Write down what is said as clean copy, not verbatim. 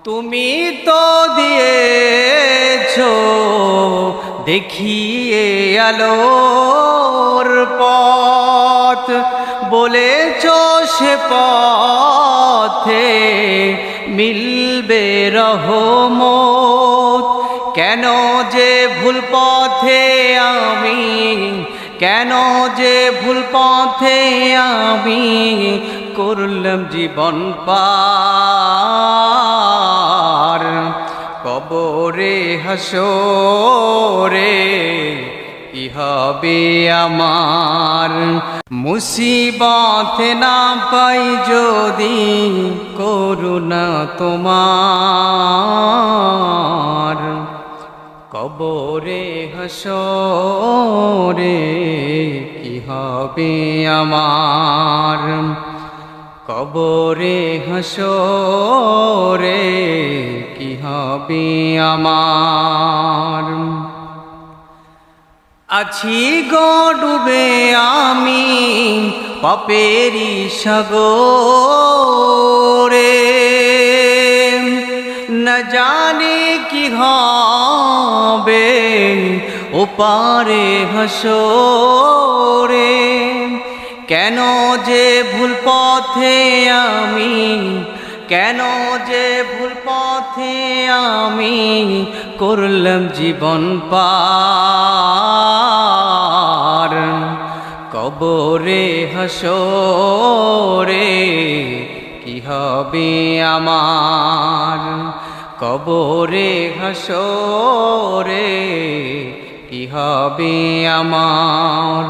তুমি তো দিয়েছো দেখিয়ে আলোর পথ, বলেছো সে পথে মিলবে রহমত। কেন যে ভুল পথে আমি, কেন যে ভুল পথে আমি করলাম জীবন পার। কবরে হাসরে কি হবে আমার, মুসিবত না পাই যদি করুণা তোমার। কবরে হাসরে কি হবে আমার, কবরে হাসরে কি হবে আমার। আছি গো ডুবে আমি পাপেরি সাগরে, না জানি কি হবে ওপারে হাসরে। কেন যে ভুল পথে আমি, কেন যে ভুল পথে আমি করলাম জীবন পার। কবরে হাসরে কি হবে আমার, কবরে হাসরে কি হবে আমার।